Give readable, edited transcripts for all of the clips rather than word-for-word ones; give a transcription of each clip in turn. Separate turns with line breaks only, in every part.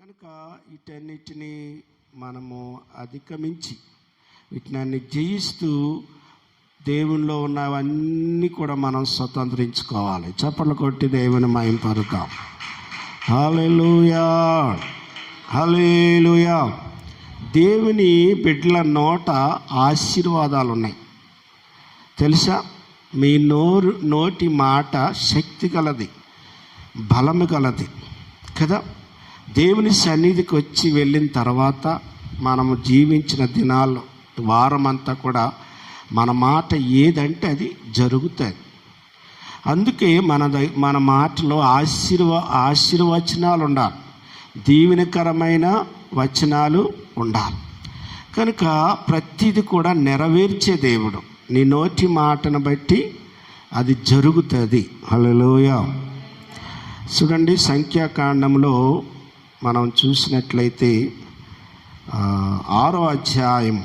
కనుక వీటన్నిటిని మనము అధిగమించి వీటిని జయిస్తూ దేవునిలో ఉన్నవన్నీ కూడా మనం స్వతంత్రించుకోవాలి. చప్పట్లు కొట్టి దేవుని మహింపరుద్దాం. హల్లెలూయా, హల్లెలూయా. దేవుని బిడ్డల నోట ఆశీర్వాదాలు ఉన్నాయి తెలుసా? మీ నోటి మాట శక్తి గలది, బలము గలది కదా. దేవుని సన్నిధికి వచ్చి వెళ్ళిన తర్వాత మనము జీవించిన దినాల్లో వారమంతా కూడా మన మాట ఏదంటే అది జరుగుతుంది. అందుకే మన మాటలో ఆశీర్వచనాలు ఉండాలి, దీవెనకరమైన వచనాలు ఉండాలి. కనుక ప్రతిది కూడా నెరవేర్చే దేవుడు. నీ నోటి మాటను బట్టి అది జరుగుతుంది. హల్లెలూయా. చూడండి, సంఖ్యాకాండంలో మనం చూసినట్లయితే 6వ అధ్యాయం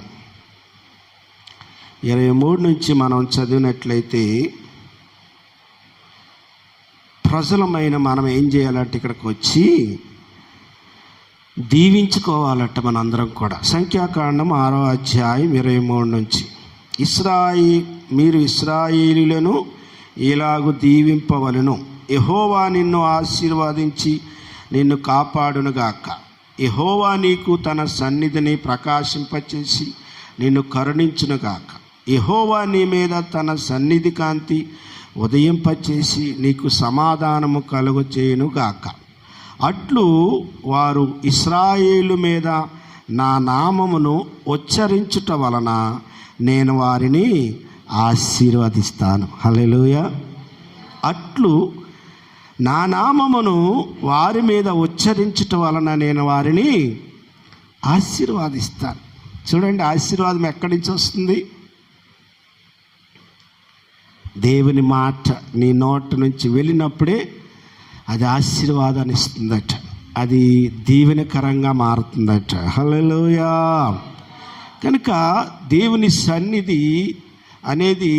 23 నుంచి మనం చదివినట్లయితే, ప్రజలమైన మనం ఏం చేయాలంటే ఇక్కడికి వచ్చి దీవించుకోవాలట మనందరం కూడా. సంఖ్యాకాండం 6వ అధ్యాయం 23 నుంచి, మీరు ఇశ్రాయేలీయులను ఇలాగు దీవింపవలెను. యెహోవా నిన్ను ఆశీర్వదించి నిన్ను కాపాడునుగాక. యెహోవా నీకు తన సన్నిధిని ప్రకాశింపచేసి నిన్ను కరుణించునుగాక. యెహోవా నీ మీద తన సన్నిధి కాంతి ఉదయింపచేసి నీకు సమాధానము కలుగ చేయునుగాక. అట్లు వారు ఇశ్రాయేలు మీద నా నామమును ఉచ్చరించుట వలన నేను వారిని ఆశీర్వదిస్తాను. హల్లెలూయా. అట్లు నా నామమును వారి మీద ఉచ్చరించుట వలన నేను వారిని ఆశీర్వాదిస్తాను. చూడండి, ఆశీర్వాదం ఎక్కడి నుంచి వస్తుంది? దేవుని మాట నీ నోటి నుంచి వెళ్ళినప్పుడే అది ఆశీర్వాదాన్ని ఇస్తుందట, అది దీవెనకరంగా మారుతుందట. హల్లెలూయా. కనుక దేవుని సన్నిధి అనేది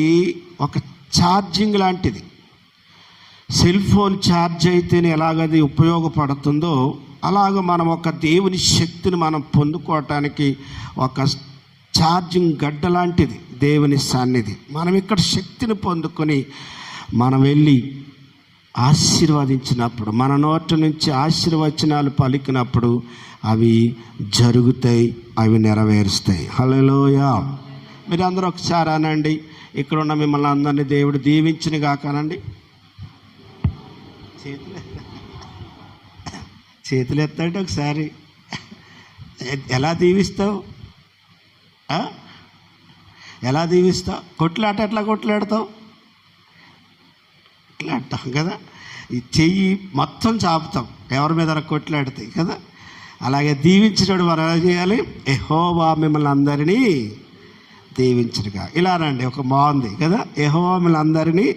ఒక ఛార్జింగ్ లాంటిది. సెల్ ఫోన్ ఛార్జ్ అయితేనే ఎలాగది ఉపయోగపడుతుందో అలాగ మనం ఒక దేవుని శక్తిని మనం పొందుకోవటానికి ఒక ఛార్జింగ్ గడ్డ లాంటిది దేవుని సన్నిధి. మనం ఇక్కడ శక్తిని పొందుకొని మనం వెళ్ళి ఆశీర్వదించినప్పుడు, మన నోటి నుంచి ఆశీర్వచనాలు పలికినప్పుడు అవి జరుగుతాయి, అవి నెరవేరుస్తాయి. హల్లెలూయా. మీరు అందరూ ఒకసారి అనండి, ఇక్కడ ఉన్న మిమ్మల్ని అందరినీ దేవుడు దీవించును గాక అనండి. చేతులు ఎత్తండి ఒకసారి. ఎలా దీవిస్తావు? ఎలా దీవిస్తావు? కొట్లాట ఎట్లా కొట్లాడతావు? కొట్లాడతాం కదా, ఈ చెయ్యి మొత్తం చాపుతాం ఎవరి మీద కొట్లాడుతాయి కదా. అలాగే దీవించినప్పుడు మనం ఎలా చేయాలి? యెహోవా మిమ్మల్ని అందరినీ దీవించునుగా. ఇలా రండి, ఒక బాగుంది కదా. యెహోవా మిమ్మల్ని అందరినీ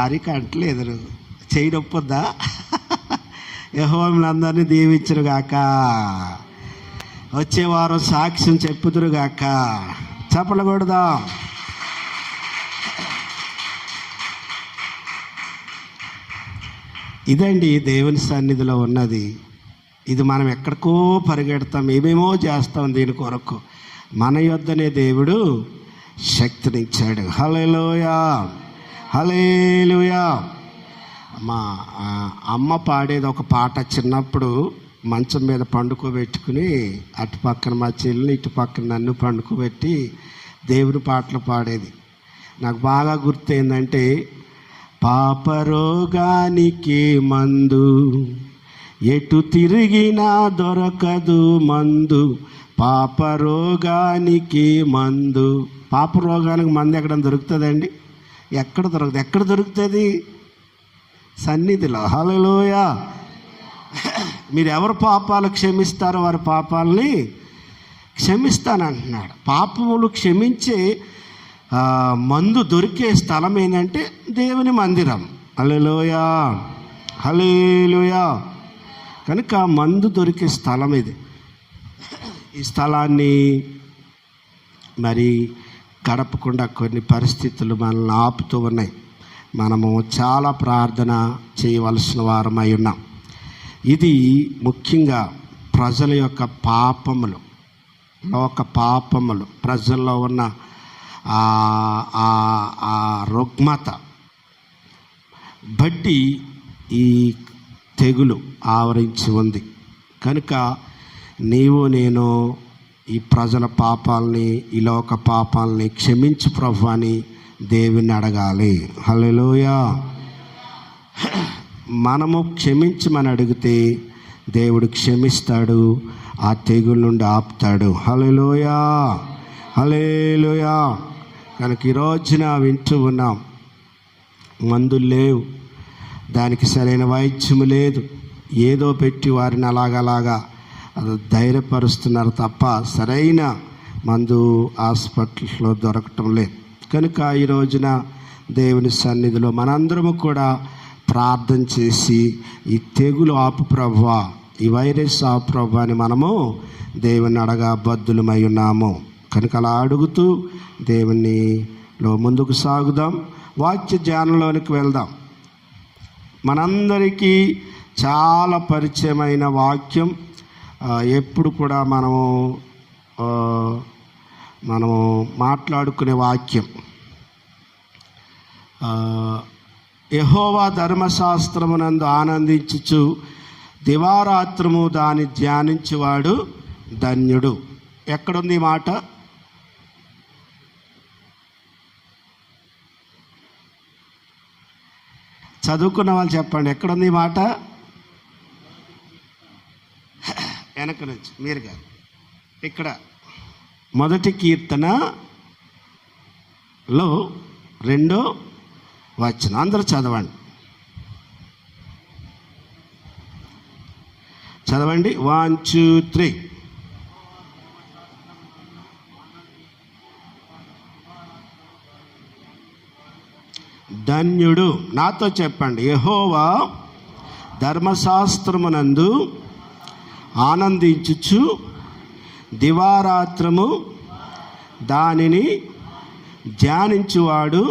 ఆరిక అంటలేదు, చెయ్యి నొప్పొద్దా? యెహోవా మిమ్మల్ని అందరినీ దీవించునుగాక. వచ్చే వారం సాక్ష్యం చెప్పుదురుగాక. చప్పట్లు కొడదాం. ఇదండి దేవుని సన్నిధిలో ఉన్నది. ఇది మనం ఎక్కడికో పరిగెడతాం, ఏమేమో చేస్తాం దీని కొరకు. మన యొద్దనే దేవుడు శక్తినిచ్చాడు. హల్లెలూయా, హల్లెలూయా. మా అమ్మ పాడేది ఒక పాట. చిన్నప్పుడు మంచం మీద పండుకోబెట్టుకుని అటు పక్కన మా చెల్లిని, ఇటు పక్కన నన్ను పండుకోబెట్టి దేవుని పాటలు పాడేది. నాకు బాగా గుర్తు ఏంటంటే, పాపరోగానికి మందు ఎటు తిరిగినా దొరకదు మందు, పాపరోగానికి మందు. పాపరోగానికి మందు ఎక్కడ దొరుకుతుందండి? ఎక్కడ దొరకదు. ఎక్కడ దొరుకుతుంది? సన్నిధిలో. హల్లెలూయా. మీరు ఎవరు పాపాలు క్షమిస్తారో వారి పాపాలని క్షమిస్తానంటున్నాడు. పాపములు క్షమించే మందు దొరికే స్థలం ఏంటంటే దేవుని మందిరం. హల్లెలూయా, హల్లెలూయా. కనుక మందు దొరికే స్థలం ఇది. ఈ స్థలాన్ని మరి గడపకుండా కొన్ని పరిస్థితులు మనల్ని ఆపుతూ ఉన్నాయి. మనము చాలా ప్రార్థన చేయవలసిన వారమై ఉన్నాం. ఇది ముఖ్యంగా ప్రజల యొక్క పాపములు, లోక పాపములు, ప్రజల్లో ఉన్న రుగ్మత బట్టి ఈ తెగులు ఆవరించి ఉంది. కనుక నీవు నేను ఈ ప్రజల పాపాలని, ఈ లోక పాపాలని క్షమించు ప్రభు అని దేవుని అడగాలి. హల్లెలూయా. మనము క్షమించమని అడిగితే దేవుడు క్షమిస్తాడు, ఆ తెగుల నుండి ఆపుతాడు. హల్లెలూయా, హల్లెలూయా. కనుక ఈ రోజున వింటూ ఉన్నాం, మందులు లేవు, దానికి సరైన వైద్యము లేదు, ఏదో పెట్టి వారిని అలాగలాగా ధైర్యపరుస్తున్నారు తప్ప సరైన మందు హాస్పిటల్స్లో దొరకటం లేదు. కనుక ఈ రోజున దేవుని సన్నిధిలో మనందరము కూడా ప్రార్థన చేసి ఈ తెగులు ఆపు ప్రభువా, ఈ వైరస్ ఆపు ప్రభువా అని మనము దేవుని అడగా బద్దులమై ఉన్నాము. కనుక అలా అడుగుతూ దేవునిలో ముందుకు సాగుదాం. వాక్య ధ్యానంలోనికి వెళ్దాం. మనందరికీ చాలా పరిచయమైన వాక్యం, ఎప్పుడు కూడా మనము మాట్లాడుకునే వాక్యం. యెహోవా ధర్మశాస్త్రమునందు ఆనందించుచు దివారాత్రము దాన్ని ధ్యానించువాడు ధన్యుడు. ఎక్కడుంది ఈ మాట? చదువుకున్న వాళ్ళు చెప్పండి, ఎక్కడుంది ఈ మాట? వెనక నుంచి మీరు గారు. ఇక్కడ 1 కీర్తనలో 2వ వచనం. అందరూ చదవండి, చదవండి. 1 2 3. ధన్యుడు. నాతో చెప్పండి, యెహోవా ధర్మశాస్త్రమునందు ఆనందించుచు దివారాత్రము దానిని ధ్యానించువాడు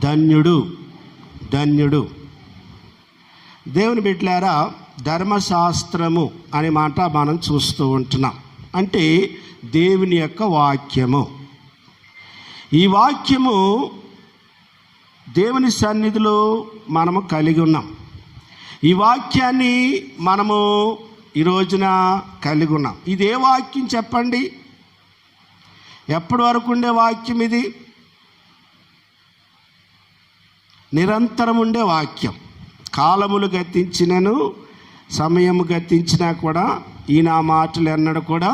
ధన్యుడు, ధన్యుడు. దేవుని బిడ్డలారా, ధర్మశాస్త్రము అనే మాట మనం చూస్తూ ఉంటున్నాం. అంటే దేవుని యొక్క వాక్యము. ఈ వాక్యము దేవుని సన్నిధిలో మనము కలిగి ఉన్నాం. ఈ వాక్యాన్ని మనము ఈ రోజున కలిగి ఉన్నాం. ఇదే వాక్యం చెప్పండి, ఎప్పటి వరకు ఉండే వాక్యం ఇది? నిరంతరం ఉండే వాక్యం. కాలములు గతించినను సమయము గతించినా కూడా ఈ నా మాటలు ఎన్నడూ కూడా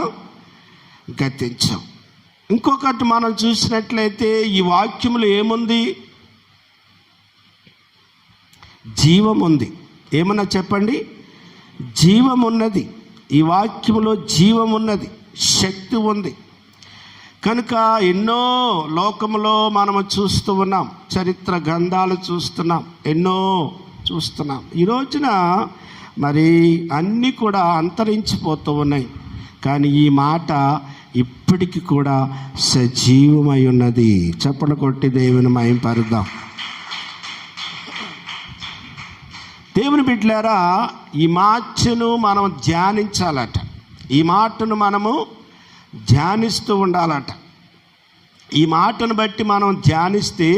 గతించం. ఇంకొకటి మనం చూసినట్లయితే ఈ వాక్యములో ఏముంది? జీవం ఉంది. ఏమన్నా చెప్పండి? జీవం ఉన్నది. ఈ వాక్యములో జీవం ఉన్నది, శక్తి ఉంది. కనుక ఎన్నో లోకములో మనము చూస్తూ ఉన్నాం, చరిత్ర గ్రంథాలు చూస్తున్నాం, ఎన్నో చూస్తున్నాం. ఈ రోజున మరి అన్నీ కూడా అంతరించిపోతూ ఉన్నాయి. కానీ ఈ మాట ఇప్పటికీ కూడా సజీవమై ఉన్నది. చప్పట్లు కొట్టి దేవుని మహిమపరుద్దాం. దేవుని బిడ్డలారా, ఈ మాటను మనం ధ్యానించాలట. ఈ మాటను మనము ధ్యానిస్తూ ఉండాలట. ఈ మాటను బట్టి మనం ధ్యానిస్తే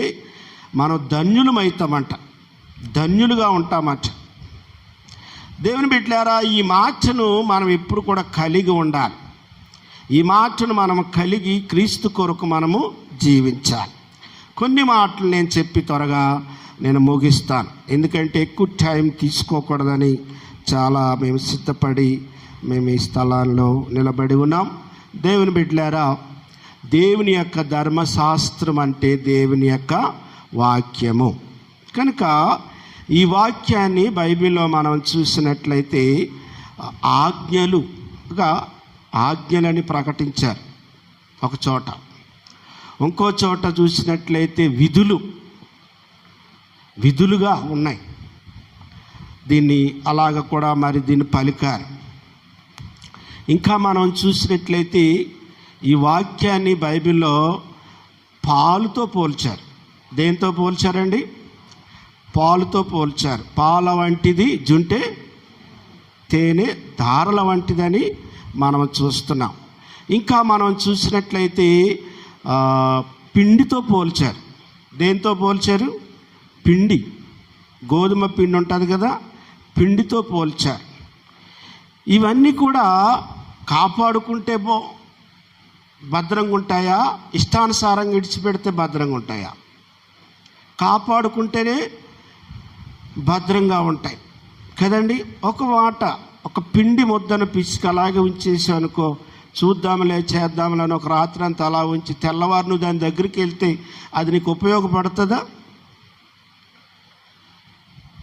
మనం ధన్యులమవుతామంట, ధన్యులుగా ఉంటామట. దేవుని బిడ్డలారా, ఈ మాటను మనం ఎప్పుడు కూడా కలిగి ఉండాలి. ఈ మాటను మనం కలిగి క్రీస్తు కొరకు మనము జీవించాలి. కొన్ని మాటలు నేను చెప్పి త్వరగా నేను ముగిస్తాను, ఎందుకంటే ఎక్కువ టైం తీసుకోకూడదని చాలా మేము సిద్ధపడి మేము ఈ స్థలాల్లో నిలబడి ఉన్నాం. దేవుని బిడ్డలారా, దేవుని యొక్క ధర్మశాస్త్రం అంటే దేవుని యొక్క వాక్యము. కనుక ఈ వాక్యాన్ని బైబిల్లో మనం చూసినట్లయితే ఆజ్ఞలని ప్రకటించారు ఒక చోట. ఇంకో చోట చూసినట్లయితే విధులుగా ఉన్నాయి. దీన్ని అలాగ కూడా మరి దీన్ని పలికారు. ఇంకా మనం చూసినట్లయితే ఈ వాక్యాన్ని బైబిల్లో పాలుతో పోల్చారు. దేంతో పోల్చారండి? పాలుతో పోల్చారు. పాల వంటిది జుంటే తేనె ధారల వంటిదని మనం చూస్తున్నాం. ఇంకా మనం చూసినట్లయితే పిండితో పోల్చారు. దేంతో పోల్చారు? పిండి, గోధుమ పిండి ఉంటుంది కదా, పిండితో పోల్చారు. ఇవన్నీ కూడా కాపాడుకుంటే భద్రంగా ఉంటాయా? ఇష్టానుసారంగా విడిచిపెడితే భద్రంగా ఉంటాయా? కాపాడుకుంటేనే భద్రంగా ఉంటాయి కదండి. ఒక మాట, ఒక పిండి ముద్దను పిసికి అలాగే ఉంచేసి అనుకో, చూద్దాంలే చేద్దాంలే అని ఒక రాత్రి అంతా అలా ఉంచి తెల్లవారు నువ్వు దాని దగ్గరికి వెళ్తే అది నీకు ఉపయోగపడుతుందా?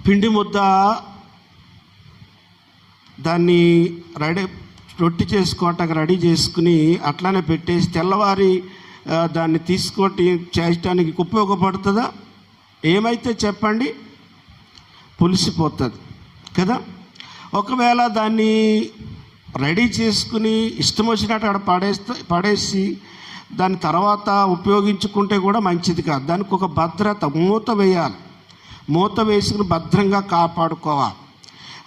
పిండి ముద్ద దాన్ని రొట్టి చేసుకోవటానికి రెడీ చేసుకుని అట్లానే పెట్టేసి తెల్లవారి దాన్ని చేయటానికి ఉపయోగపడుతుందా? ఏమైతే చెప్పండి, పులిసిపోతుంది కదా. ఒకవేళ దాన్ని రెడీ చేసుకుని ఇష్టం వచ్చినట్టు అక్కడ పడేసి దాని తర్వాత ఉపయోగించుకుంటే కూడా మంచిది కాదు. దానికి ఒక భద్రత, మూత వేయాలి. మూత వేసుకుని భద్రంగా కాపాడుకోవాలి.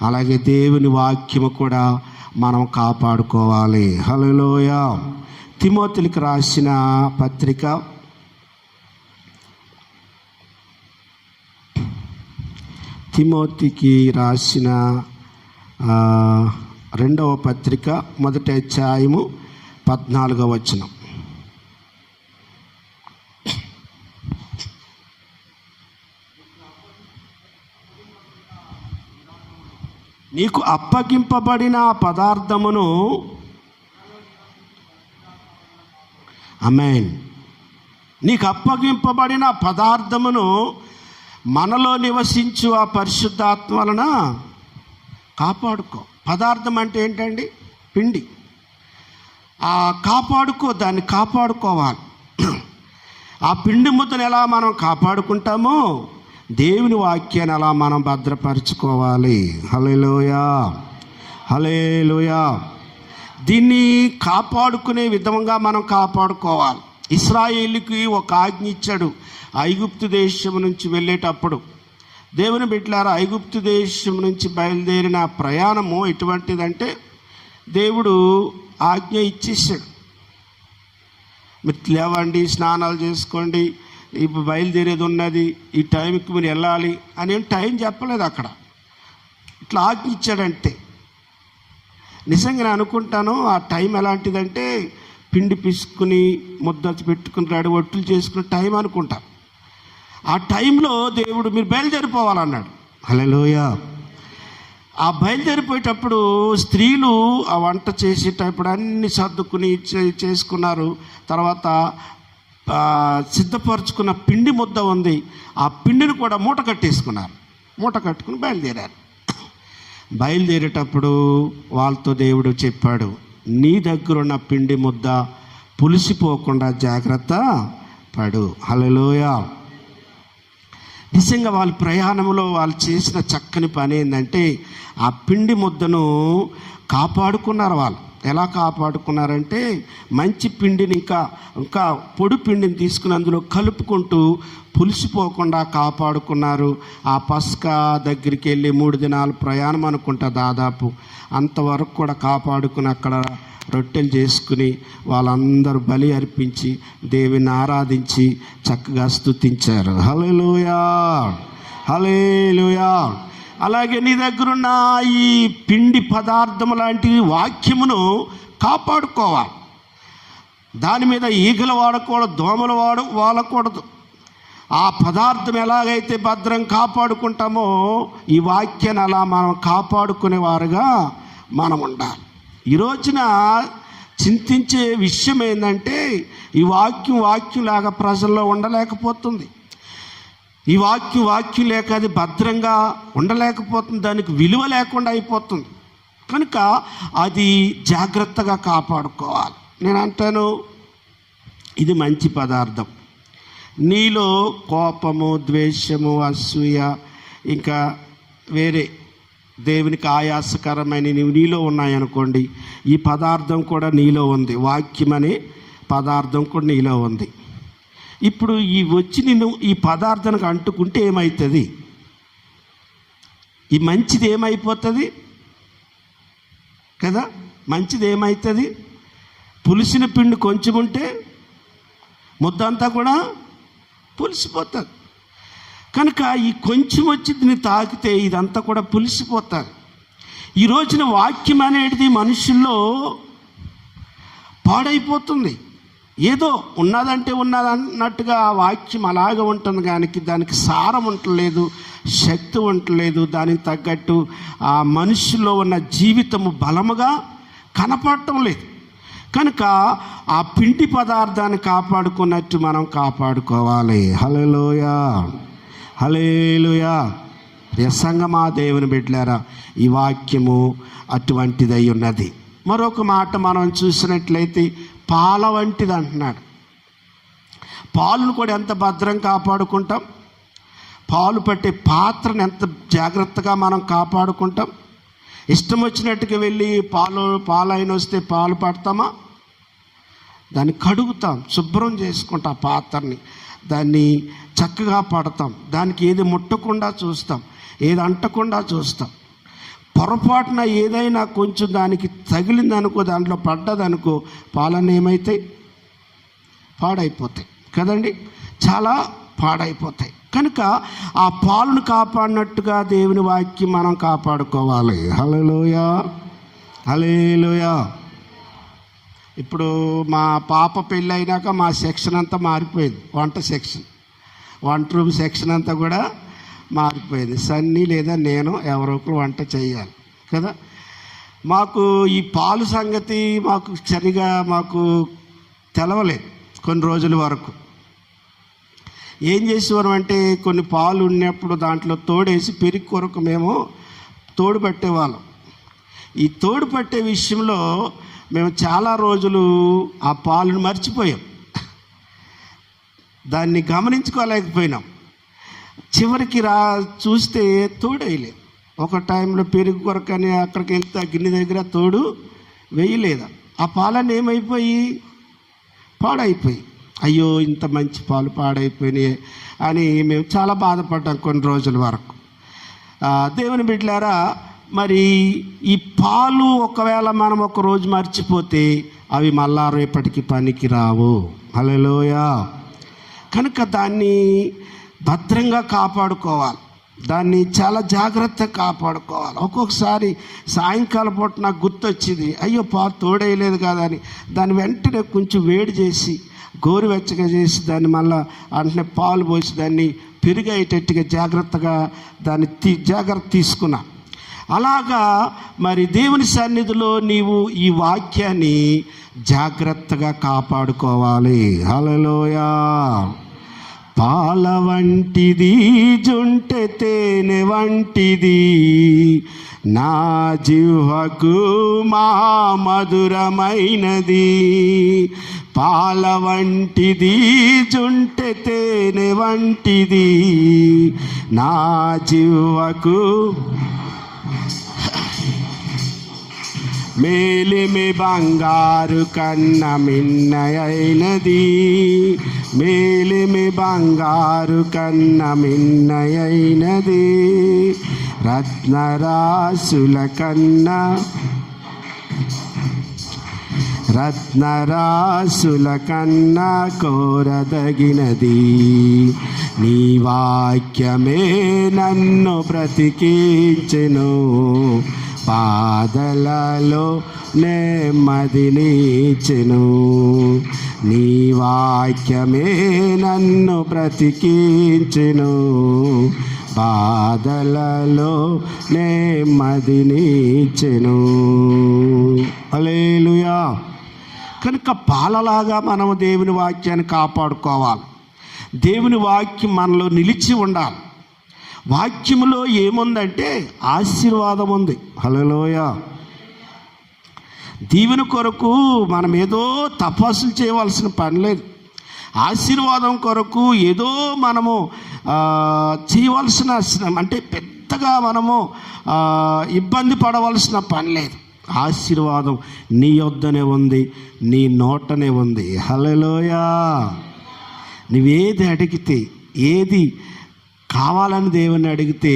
అలాగే దేవుని వాక్యము కూడా మనం కాపాడుకోవాలి. హల్లెలూయా. తిమోతికి రాసిన పత్రిక తిమోతికి రాసిన 2వ పత్రిక 1వ అధ్యాయము 14వ వచనం. నీకు అప్పగింపబడిన పదార్థమును, ఆమేన్, నీకు అప్పగింపబడిన పదార్థమును మనలో నివసించు ఆ పరిశుద్ధాత్మ వలన కాపాడుకో. పదార్థం అంటే ఏంటండి? పిండి. దాన్ని కాపాడుకోవాలి. ఆ పిండి ముద్దను ఎలా మనం కాపాడుకుంటామో దేవుని వాక్యాన్ని అలా మనం భద్రపరచుకోవాలి. హల్లెలూయా, హల్లెలూయా. దీన్ని కాపాడుకునే విధంగా మనం కాపాడుకోవాలి. ఇశ్రాయేలుకి ఒక ఆజ్ఞ ఇచ్చాడు. ఐగుప్తు దేశం నుంచి వెళ్ళేటప్పుడు దేవుని బిడ్డలారా, ఐగుప్తు దేశం నుంచి బయలుదేరిన ప్రయాణము ఎటువంటిదంటే దేవుడు ఆజ్ఞ ఇచ్చేసాడు. మీరు లేవండి, స్నానాలు చేసుకోండి, ఇప్పుడు బయలుదేరేది ఉన్నది, ఈ టైంకి మీరు వెళ్ళాలి అని టైం చెప్పలేదు. అక్కడ ఇట్లా ఆజ్ఞ ఇచ్చాడంటే నిజంగా నేను అనుకుంటాను ఆ టైం ఎలాంటిదంటే పిండి పిసుకుని ముద్ద పెట్టుకుని రెడీ ఒట్టులు చేసుకునే టైం అనుకుంటా. ఆ టైంలో దేవుడు మీరు బయలుదేరిపోవాలన్నాడు. హల్లెలూయా. ఆ బయలుదేరిపోయేటప్పుడు స్త్రీలు ఆ వంట చేసేటప్పుడు అన్ని సర్దుకుని చేసుకున్నారు. తర్వాత సిద్ధపరచుకున్న పిండి ముద్ద ఉంది, ఆ పిండిని కూడా మూట కట్టేసుకున్నారు. మూట కట్టుకుని బయలుదేరేటప్పుడు వాళ్ళతో దేవుడు చెప్పాడు, నీ దగ్గరున్న పిండి ముద్ద పులిసిపోకుండా జాగ్రత్త పడు. హల్లెలూయా. నిజంగా వాళ్ళ ప్రయాణంలో వాళ్ళు చేసిన చక్కని పని ఏంటంటే ఆ పిండి ముద్దను కాపాడుకున్నారు. వాళ్ళు ఎలా కాపాడుకున్నారంటే మంచి పిండిని ఇంకా పొడి పిండిని తీసుకుని అందులో కలుపుకుంటూ పులిసిపోకుండా కాపాడుకున్నారు. ఆ పస్కా దగ్గరికి వెళ్ళి 3 దినాలు ప్రయాణం అనుకుంటా, దాదాపు అంతవరకు కూడా కాపాడుకుని అక్కడ రొట్టెలు చేసుకుని వాళ్ళందరూ బలి అర్పించి దేవుని ఆరాధించి చక్కగా స్తుతించారు. హల్లెలూయా, హల్లెలూయా. అలాగే నీ దగ్గరున్న ఈ పిండి పదార్థం లాంటి వాక్యమును కాపాడుకోవాలి. దాని మీద ఈగలు వాడకూడదు, దోమలు వాడకూడదు. ఆ పదార్థం ఎలాగైతే భద్రం కాపాడుకుంటామో ఈ వాక్యాన్ని అలా మనం కాపాడుకునేవారుగా మనం ఉండాలి. ఈ రోజున చింతించే విషయం ఏంటంటే ఈ వాక్యం లాగా ప్రజల్లో ఉండలేకపోతుంది. ఈ వాక్యం లేక అది భద్రంగా ఉండలేకపోతుంది, దానికి విలువ లేకుండా అయిపోతుంది. కనుక అది జాగ్రత్తగా కాపాడుకోవాలి. నేను అంటాను ఇది మంచి పదార్థం. నీలో కోపము, ద్వేషము, అసూయ, ఇంకా వేరే దేవునికి ఆయాసకరమైన నీలో ఉన్నాయనుకోండి, ఈ పదార్థం కూడా నీలో ఉంది. వాక్యం అనే పదార్థం కూడా నీలో ఉంది. ఇప్పుడు నేను ఈ పదార్థానికి అంటుకుంటే ఏమవుతుంది? ఈ మంచిది ఏమైపోతుంది? కదా. మంచిది ఏమవుతుంది? పులిసిన పిండి కొంచెం ఉంటే ముద్దంతా కూడా పులిసిపోతుంది. కనుక ఈ కొంచెం వచ్చి దీన్ని తాకితే ఇదంతా కూడా పులిసిపోతుంది. ఈ రోజున వాక్యం అనేది మనుషుల్లో పాడైపోతుంది. ఏదో ఉన్నదంటే ఉన్నదన్నట్టుగా ఆ వాక్యం అలాగే ఉంటుంది, కానీ దానికి సారం ఉండలేదు, శక్తి ఉండలేదు. దానికి తగ్గట్టు ఆ మనుషుల్లో ఉన్న జీవితము బలముగా కనపడటం లేదు. కనుక ఆ పిండి పదార్థాన్ని కాపాడుకున్నట్టు మనం కాపాడుకోవాలి. హల్లెలూయా, హల్లెలూయా. సంగమా, దేవుని బిడ్డలారా, ఈ వాక్యము అటువంటిదై ఉన్నది. మరొక మాట మనం చూసినట్లయితే పాల వంటిది అంటున్నాడు. పాలను కూడా ఎంత భద్రం కాపాడుకుంటాం, పాలు పట్టే పాత్రను ఎంత జాగ్రత్తగా మనం కాపాడుకుంటాం. ఇష్టం వచ్చినట్టుగా వెళ్ళి పాలైన వస్తే పాలు పడతామా? దాన్ని కడుగుతాం, శుభ్రం చేసుకుంటాం పాత్రని, దాన్ని చక్కగా పడతాం. దానికి ఏది ముట్టకుండా చూస్తాం, ఏది అంటకుండా చూస్తాం. పొరపాటున ఏదైనా కొంచెం దానికి తగిలిందనుకో, దాంట్లో పడ్డదనుకో, పాలన ఏమైతాయి? పాడైపోతాయి కదండి, చాలా పాడైపోతాయి. కనుక ఆ పాలను కాపాడినట్టుగా దేవుని వాక్యం మనం కాపాడుకోవాలి. హల్లెలూయా, హల్లెలూయా. ఇప్పుడు మా పాప పెళ్ళి అయినాక మా సెక్షన్ అంతా మారిపోయింది. వంట సెక్షన్, వంట రూమ్ సెక్షన్ అంతా కూడా మారిపోయింది. సన్నీ లేదా నేను ఎవరో ఒకరు వంట చేయాలి కదా. మాకు ఈ పాలు సంగతి సరిగా తెలవలేదు కొన్ని రోజుల వరకు. ఏం చేసేవారు అంటే, కొన్ని పాలు ఉన్నప్పుడు దాంట్లో తోడేసి పెరుగు కొరకు మేము తోడు పట్టేవాళ్ళం. ఈ తోడు పట్టే విషయంలో మేము చాలా రోజులు ఆ పాలను మర్చిపోయాం, దాన్ని గమనించుకోలేకపోయినాం. చివరికి చూస్తే తోడేయలేదు. ఒక టైంలో పెరుగు కొరకని అక్కడికి వెళ్తే గిన్నె దగ్గర తోడు వేయలేదు. ఆ పాలన్నీ ఏమైపోయి? పాడైపోయి. అయ్యో, ఇంత మంచి పాలు పాడైపోయినాయి అని మేము చాలా బాధపడ్డాం కొన్ని రోజుల వరకు. దేవుని బిడ్డలారా, మరి ఈ పాలు ఒకవేళ మనం ఒక రోజు మర్చిపోతే అవి మళ్ళా రేపటికి పనికి రావు. హల్లెలూయా. కనుక దాన్ని భద్రంగా కాపాడుకోవాలి, దాన్ని చాలా జాగ్రత్తగా కాపాడుకోవాలి. ఒక్కొక్కసారి సాయంకాలం పూట నాకు గుర్తొచ్చింది, అయ్యో పాలు తోడేయలేదు కదా అని దాన్ని వెంటనే కొంచెం వేడి చేసి గోరువెచ్చగా చేసి దాన్ని మళ్ళీ అంటే పాలు పోసి దాన్ని పెరుగయ్యేటట్టుగా జాగ్రత్తగా జాగ్రత్త తీసుకున్నా. అలాగా మరి దేవుని సన్నిధిలో నీవు ఈ వాక్యాన్ని జాగ్రత్తగా కాపాడుకోవాలి. హల్లెలూయా. పాల వంటిది, జుంటె తేనె వంటిది, నా జిహ్వకు మహా మధురమైనది. పాల వంటిది, జుంటె తేనె వంటిది, నా జిహ్వకు మేలిమి బంగారు కన్న మిన్నయైనది. మేలిమి బంగారు కన్న మిన్నయైనది, రత్నరాసుల కన్నా కోరదగినది. నీ వాక్యమే నన్ను బ్రతికించెను, పాదలలో నెమ్మదినిచ్చెను. నీ వాక్యమే నన్ను బ్రతికించెను, బాధలలో నెమ్మదినిచ్చెను. హల్లెలూయా. కనుక పాలలాగా మనము దేవుని వాక్యాన్ని కాపాడుకోవాలి. దేవుని వాక్యం మనలో నిలిచి ఉండాలి. వాక్యములో ఏముందంటే ఆశీర్వాదం ఉంది. హల్లెలూయా. దీవెన కొరకు మనం ఏదో తపస్సులు చేయవలసిన పని లేదు. ఆశీర్వాదం కొరకు ఏదో మనము చేయవలసిన అంటే పెద్దగా మనము ఇబ్బంది పడవలసిన పని లేదు. ఆశీర్వాదం నీ యొద్దనే ఉంది, నీ నోటనే ఉంది. హల్లెలూయా. నువ్వేది అడిగితే, ఏది కావాలని దేవుణ్ణి అడిగితే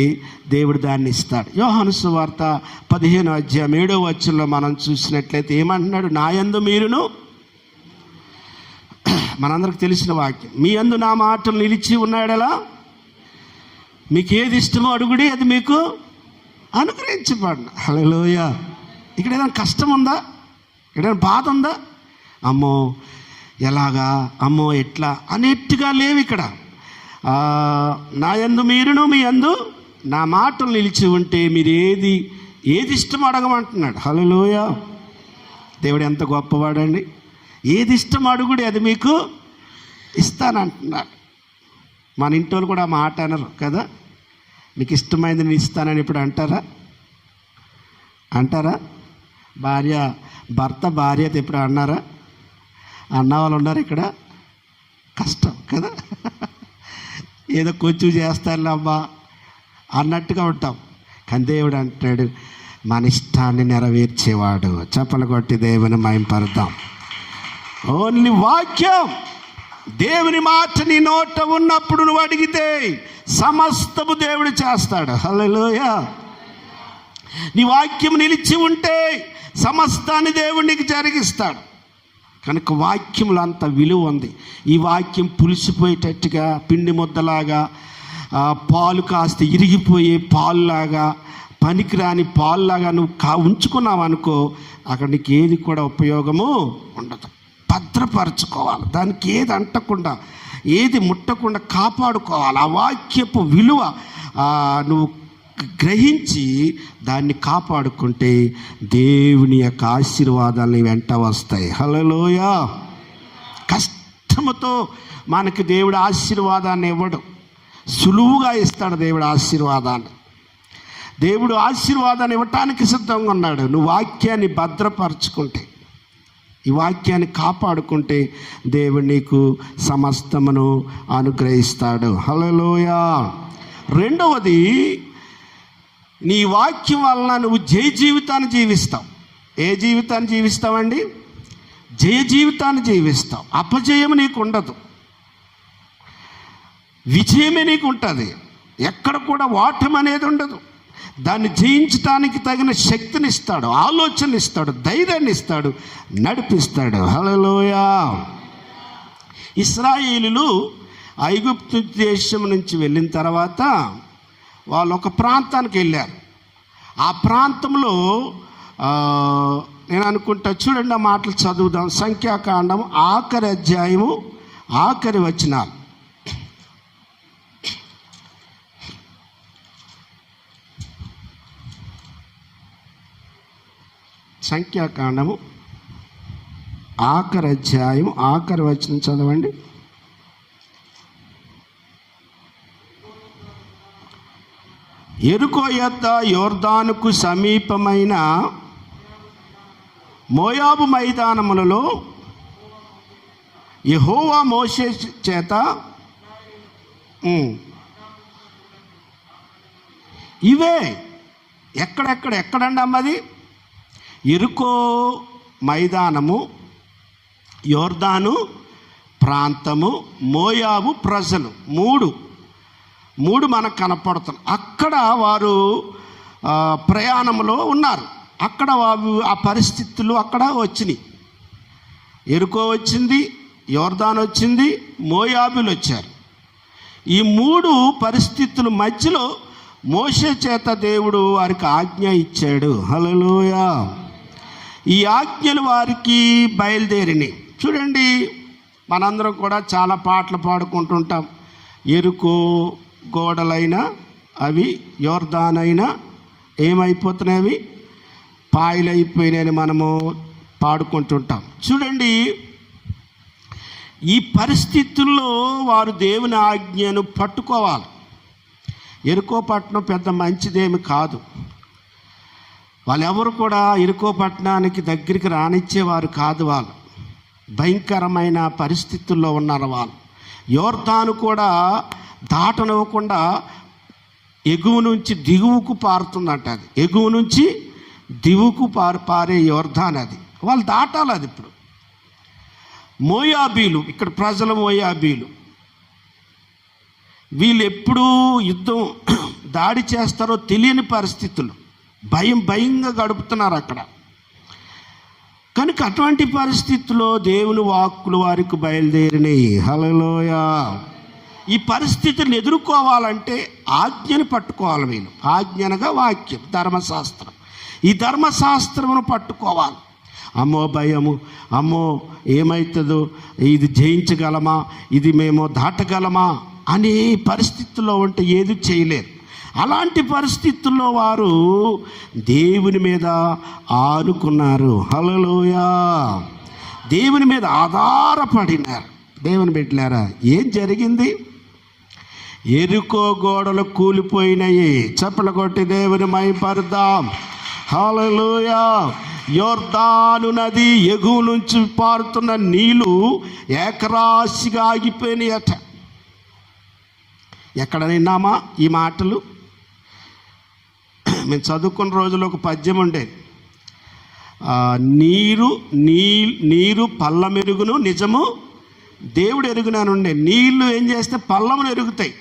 దేవుడు దాన్ని ఇస్తాడు. యోహాను సువార్త 15:7 మనం చూసినట్లయితే ఏమంటున్నాడు? నా యందు మీరును, మనందరికి తెలిసిన వాక్యం, మీ యందు నా మాటలు నిలిచి ఉన్నాడలా మీకు ఏది ఇష్టమో అడుగుడి, అది మీకు అనుగ్రహించబడిన. హల్లెలూయా. ఇక్కడ ఏదైనా కష్టం ఉందా? ఏదైనా బాధ ఉందా? అమ్మో ఎలాగా, అమ్మో ఎట్లా అనేట్టుగా లేవు ఇక్కడ. నా యందు మీరును, మీ యందు నా మాటలు నిలిచి ఉంటే మీరు ఏది ఇష్టం అడగమంటున్నాడు. హల్లెలూయా. దేవుడు ఎంత గొప్పవాడండి. ఏది ఇష్టం అడుగుడి, అది మీకు ఇస్తానంటున్నాడు. మన ఇంటి వాళ్ళు కూడా ఆ మాట అనరు కదా. నీకు ఇష్టమైంది నేను ఇస్తానని ఇప్పుడు అంటారా? భర్త భార్యతో ఎప్పుడు అన్నారా? అన్న వాళ్ళు ఉన్నారు ఇక్కడ. కష్టం కదా. ఏదో కొంచెం చేస్తానులే అమ్మా అన్నట్టుగా ఉంటాం. కానీ దేవుడు అంటాడు, మన ఇష్టాన్ని నెరవేర్చేవాడు. చప్పలు కొట్టి దేవుని మహింపరుద్దాం. ఓన్లీ వాక్యం, దేవుని మాట నీ నోట ఉన్నప్పుడు నువ్వు అడిగితే సమస్తము దేవుడు చేస్తాడు. హల్లెలూయా. నీ వాక్యం నిలిచి ఉంటే సమస్తాన్ని దేవుడు నీకు జరిగిస్తాడు. కనుక వాక్యంలో అంత విలువ ఉంది. ఈ వాక్యం పులిసిపోయేటట్టుగా, పిండి ముద్దలాగా, పాలు కాస్త ఇరిగిపోయే పాలులాగా, పనికిరాని పాలులాగా నువ్వు ఉంచుకున్నావు అనుకో, అక్కడ నీకు ఏది కూడా ఉపయోగము ఉండదు. భద్రపరచుకోవాలి, దానికి ఏది అంటకుండా, ఏది ముట్టకుండా కాపాడుకోవాలి. ఆ వాక్యపు విలువ నువ్వు గ్రహించి దాన్ని కాపాడుకుంటే దేవుని యొక్క ఆశీర్వాదాలు వెంట వస్తాయి. హల్లెలూయా. కష్టముతో మనకి దేవుడు ఆశీర్వాదాన్ని ఇవ్వడు, సులువుగా ఇస్తాడు దేవుడు ఆశీర్వాదాన్ని. దేవుడు ఆశీర్వాదాన్ని ఇవ్వటానికి సిద్ధంగా ఉన్నాడు. నువ్వు వాక్యాన్ని భద్రపరచుకుంటే, ఈ వాక్యాన్ని కాపాడుకుంటే దేవుడు నీకు సమస్తమును అనుగ్రహిస్తాడు. హల్లెలూయా. రెండవది, నీ వాక్యం వలన నువ్వు జయ జీవితాన్ని జీవిస్తావు. ఏ జీవితాన్ని జీవిస్తావండి? జయ జీవితాన్ని జీవిస్తావు. అపజయం నీకు ఉండదు, విజయమే నీకు ఉంటుంది. ఎక్కడ కూడా ఓటమి అనేది ఉండదు. దాన్ని జయించడానికి తగిన శక్తిని ఇస్తాడు, ఆలోచన ఇస్తాడు, ధైర్యాన్ని ఇస్తాడు, నడిపిస్తాడు. హల్లెలూయా. ఇశ్రాయేలులు ఐగుప్తు దేశం నుంచి వెళ్ళిన తర్వాత వాళ్ళు ఒక ప్రాంతానికి వెళ్ళారు. ఆ ప్రాంతంలో నేను అనుకుంటా, చూడండి ఆ మాటలు చదువుదాం. సంఖ్యాకాండం 1 అధ్యాయము 1 వచనాలు. సంఖ్యాకాండము 1 అధ్యాయం 1 వచనం చదవండి. యెరికో యొద్ద యోర్దానుకు సమీపమైన మోయాబు మైదానములలో యెహోవా మోషే చేత ఇవే ఎక్కడండి అమ్మది? యెరికో మైదానము, యోర్దాను ప్రాంతము, మోయాబు ప్రజలు, మూడు మనకు కనపడుతుంది. అక్కడ వారు ప్రయాణంలో ఉన్నారు. అక్కడ ఆ పరిస్థితులు అక్కడ వచ్చినాయి. యెరికో వచ్చింది, యోర్దాను వచ్చింది, మోయాబులు వచ్చారు. ఈ 3 పరిస్థితుల మధ్యలో మోషే చేత దేవుడు వారికి ఆజ్ఞ ఇచ్చాడు. హల్లెలూయా. ఈ ఆజ్ఞలు వారికి బయలుదేరినాయి. చూడండి, మనందరం కూడా చాలా పాటలు పాడుకుంటుంటాం. యెరికో గోడలైనా అవి యోర్దానైనా ఏమైపోతున్నాయి? అవి పాయలైపోయినాయని మనము పాడుకుంటుంటాం. చూడండి, ఈ పరిస్థితుల్లో వారు దేవుని ఆజ్ఞను పట్టుకోవాలి. యెరికో పట్టణం పెద్ద మంచిదేమి కాదు. వాళ్ళెవరు కూడా యెరికో పట్టణానికి దగ్గరికి రానిచ్చేవారు కాదు. వాళ్ళు భయంకరమైన పరిస్థితుల్లో ఉన్నారు. వాళ్ళు యోర్దాను కూడా దాటనివ్వకుండా ఎగువ నుంచి దిగువకు పారుతుందంట. అది ఎగువ నుంచి దిగువకు పారే యోర్దాన్. అది వాళ్ళు దాటాలి. అది ఇప్పుడు మోయాబీలు, ఇక్కడ ప్రజలు మోయాబీలు. వీళ్ళు ఎప్పుడు యుద్ధం దాడి చేస్తారో తెలియని పరిస్థితులు, భయంగా గడుపుతున్నారు అక్కడ. కనుక అటువంటి పరిస్థితుల్లో దేవుని వాక్కులు వారికి బయలుదేరినాయి. హల్లెలూయా. ఈ పరిస్థితిని ఎదుర్కోవాలంటే ఆజ్ఞని పట్టుకోవాలి వీళ్ళు. ఆజ్ఞనగా వాక్యం, ధర్మశాస్త్రం. ఈ ధర్మశాస్త్రమును పట్టుకోవాలి. అమ్మో భయము, అమ్మో ఏమవుతుందో, ఇది జయించగలమా, ఇది మేము దాటగలమా అనే పరిస్థితుల్లో ఉంటే ఏది చేయలేరు. అలాంటి పరిస్థితుల్లో వారు దేవుని మీద ఆనుకున్నారు. హల్లెలూయా. దేవుని మీద ఆధారపడినారు. దేవుని బిడ్డలారా, ఏం జరిగింది? ఎరికో గోడలు కూలిపోయినాయి. చప్పలు కొట్టి దేవుని మహిమపరుద్దాం. హల్లెలూయా. యోర్దాను నది ఎగువ నుంచి పారుతున్న నీళ్లు ఏకరాశిగా ఆగిపోయినాయట. ఎక్కడ విన్నామా ఈ మాటలు? మేము చదువుకున్న రోజుల్లో ఒక పద్యం ఉండేది. నీరు పల్లం ఎరుగును, నిజము దేవుడు ఎరుగుననుండే. నీళ్లు ఏం చేస్తే పల్లమును ఎరుగుతాయి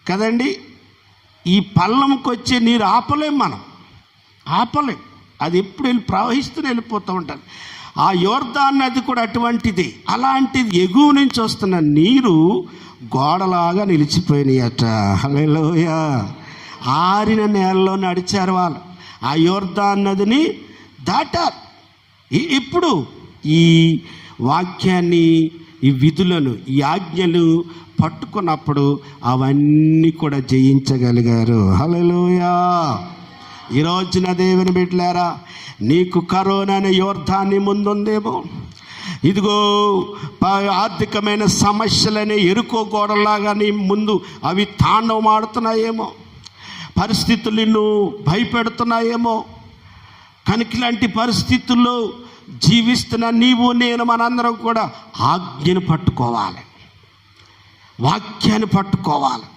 కదండి. ఈ పల్లంకి వచ్చే నీరు ఆపలేం, మనం ఆపలేం. అది ఎప్పుడు ప్రవహిస్తూనే వెళ్ళిపోతూ ఉంటుంది. ఆ యోర్దాను నది కూడా అటువంటిది. అలాంటిది ఎగువ నుంచి వస్తున్న నీరు గోడలాగా నిలిచిపోయినాయట. హల్లెలూయా. ఆరిన నేలలో నడిచారు వాళ్ళు. ఆ యోర్దాను నదిని దాటారు. ఇప్పుడు ఈ వాక్యాన్ని, ఈ విధులను, ఈ ఆజ్ఞలు పట్టుకున్నప్పుడు అవన్నీ కూడా జయించగలిగారు. హల్లెలూయా. ఈరోజున దేవుని బిడ్డలారా, నీకు కరోనా అనే యోర్దాన్ని ముందుందేమో. ఇదిగో ఆర్థికమైన సమస్యలనే ఎరుకో గోడలాగా నీ ముందు అవి తాండవమాడుతున్నాయేమో. పరిస్థితులు నిన్ను భయపెడుతున్నాయేమో. కనుక ఇలాంటి పరిస్థితుల్లో జీవిస్తున్న నీవు, నేను, మనందరం కూడా ఆజ్ఞను పట్టుకోవాలి, వాక్యాన్ని పట్టుకోవాలి.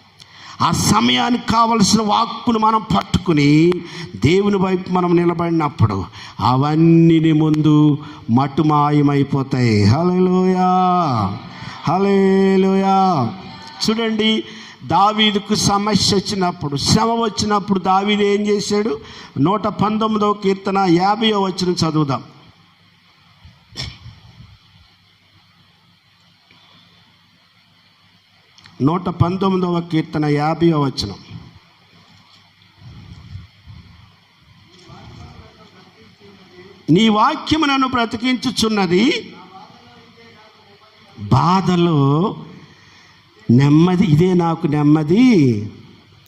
ఆ సమయానికి కావలసిన వాక్కును మనం పట్టుకుని దేవుని వైపు మనం నిలబడినప్పుడు అవన్నీ ముందు మటుమాయమైపోతాయి. హల్లెలూయా. హల్లెలూయా. చూడండి, దావీదుకు సమస్య వచ్చినప్పుడు, శ్రమ వచ్చినప్పుడు దావీదు ఏం చేశాడు? 119వ కీర్తన 50వ వచనం చదువుదాం. 119వ కీర్తన 50వ వచనం. నీ వాక్యము నన్ను బ్రతికించుచున్నది, బాధలో నెమ్మది, ఇదే నాకు నెమ్మది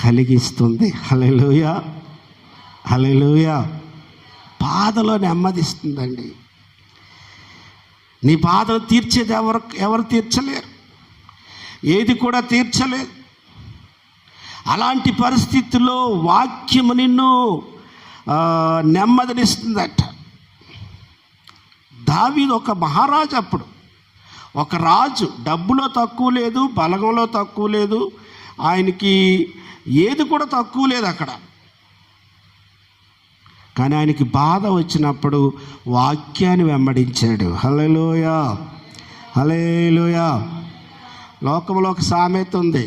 కలిగిస్తుంది. హల్లెలూయా. హల్లెలూయా. బాధలో నెమ్మదిస్తుందండి. నీ బాధను తీర్చేది ఎవరు తీర్చలేరు, ఏది కూడా తీర్చలేదు. అలాంటి పరిస్థితుల్లో వాక్యము నిన్ను నెమ్మదినిస్తుందట. దావీదు ఒక మహారాజు, అప్పుడు ఒక రాజు. డబ్బులో తక్కువ లేదు, బలగంలో తక్కువ లేదు, ఆయనకి ఏది కూడా తక్కువ లేదు అక్కడ. కానీ ఆయనకి బాధ వచ్చినప్పుడు వాక్యాన్ని వెంబడించాడు. హల్లెలూయా. హల్లెలూయా. లోకంలో ఒక సామెత ఉంది,